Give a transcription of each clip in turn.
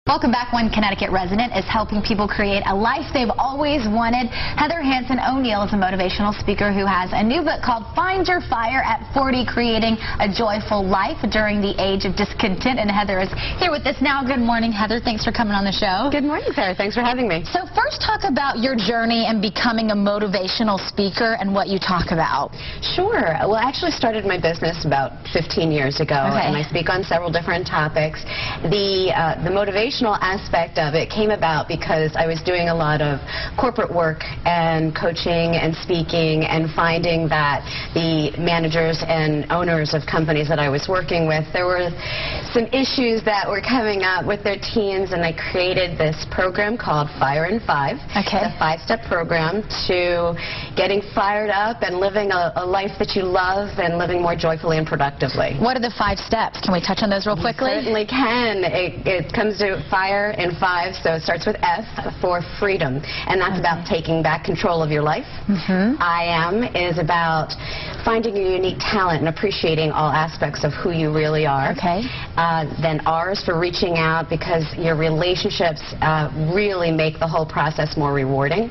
Welcome back. One Connecticut resident is helping people create a life they've always wanted. Heather Hanson O'Neill is a motivational speaker who has a new book called Find Your Fire at 40, Creating a Joyful Life During the Age of Discontent. And Heather is here with us now. Good morning, Heather. Thanks for coming on the show. Good morning, Sarah. Thanks for having me. So first, talk about your journey and becoming a motivational speaker and what you talk about. Sure. Well, I actually started my business about 15 years ago, and I speak on several different topics. The motivational aspect of it came about because I was doing a lot of corporate work and coaching and speaking and finding that the managers and owners of companies that I was working with, there were some issues that were coming up with their teams, and I created this program called Fire in 5. Okay. It's a 5-step program to getting fired up and living a life that you love and living more joyfully and productively. What are the 5 steps? Can we touch on those real quickly? You certainly can. It comes to Fire in 5, so it starts with F for freedom, and that's about taking back control of your life. I am is about finding your unique talent and appreciating all aspects of who you really are. Okay. Then R is for reaching out, because your relationships really make the whole process more rewarding.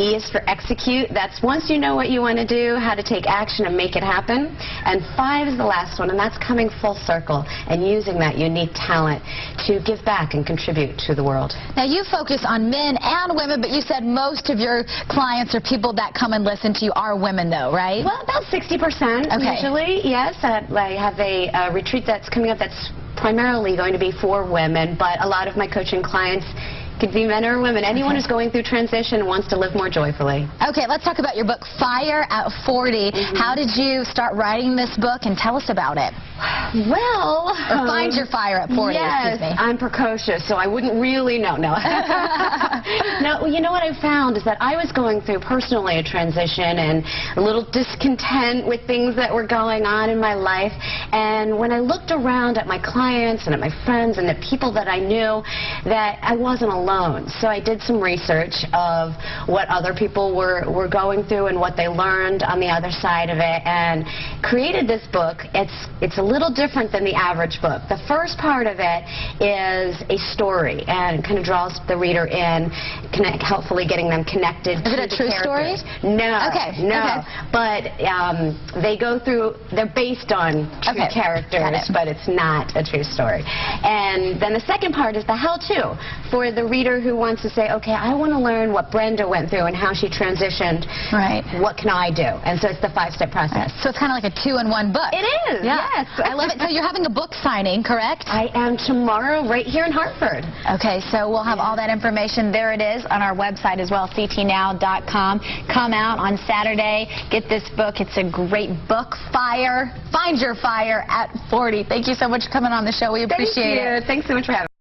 E is for execute. That's once you know what you want to do, how to take action and make it happen. And 5 is the last one, and that's coming full circle and using that unique talent to give back and contribute to the world. Now, you focus on men and women, but you said most of your clients or people that come and listen to you are women, though, right? Well, about 60% usually, yes. I have a retreat that's coming up that's primarily going to be for women, but a lot of my coaching clients could be men or women. Anyone who's going through transition and wants to live more joyfully. Okay, let's talk about your book, Fire at 40. How did you start writing this book, and tell us about it? Well, or Find Your Fire at 40, yes, excuse me. I'm precocious, so I wouldn't really know. No. No, you know what I found is that I was going through personally a transition and a little discontent with things that were going on in my life. And when I looked around at my clients and at my friends and the people that I knew, that I wasn't alone. So I did some research of what other people were going through and what they learned on the other side of it, and created this book. It's a little different than the average book. The first part of it is a story, and kind of draws the reader in, helpfully getting them connected to the characters. Is it a true story? No. Okay. No. Okay. But they go through, they're based on true characters, but it's not a true story. And then the second part is the how-to for the reader who wants to say, okay, I want to learn what Brenda went through and how she transitioned. Right. What can I do? And so it's the 5-step process. So it's kind of like a 2-in-1 book. It is. Yeah. Yes. I love it. So you're having a book signing, correct? I am tomorrow right here in Hartford. Okay, so we'll have all that information. There it is on our website as well, ctnow.com. Come out on Saturday. Get this book. It's a great book. Find Your Fire at 40. Thank you so much for coming on the show. We appreciate it. Thanks so much for having me.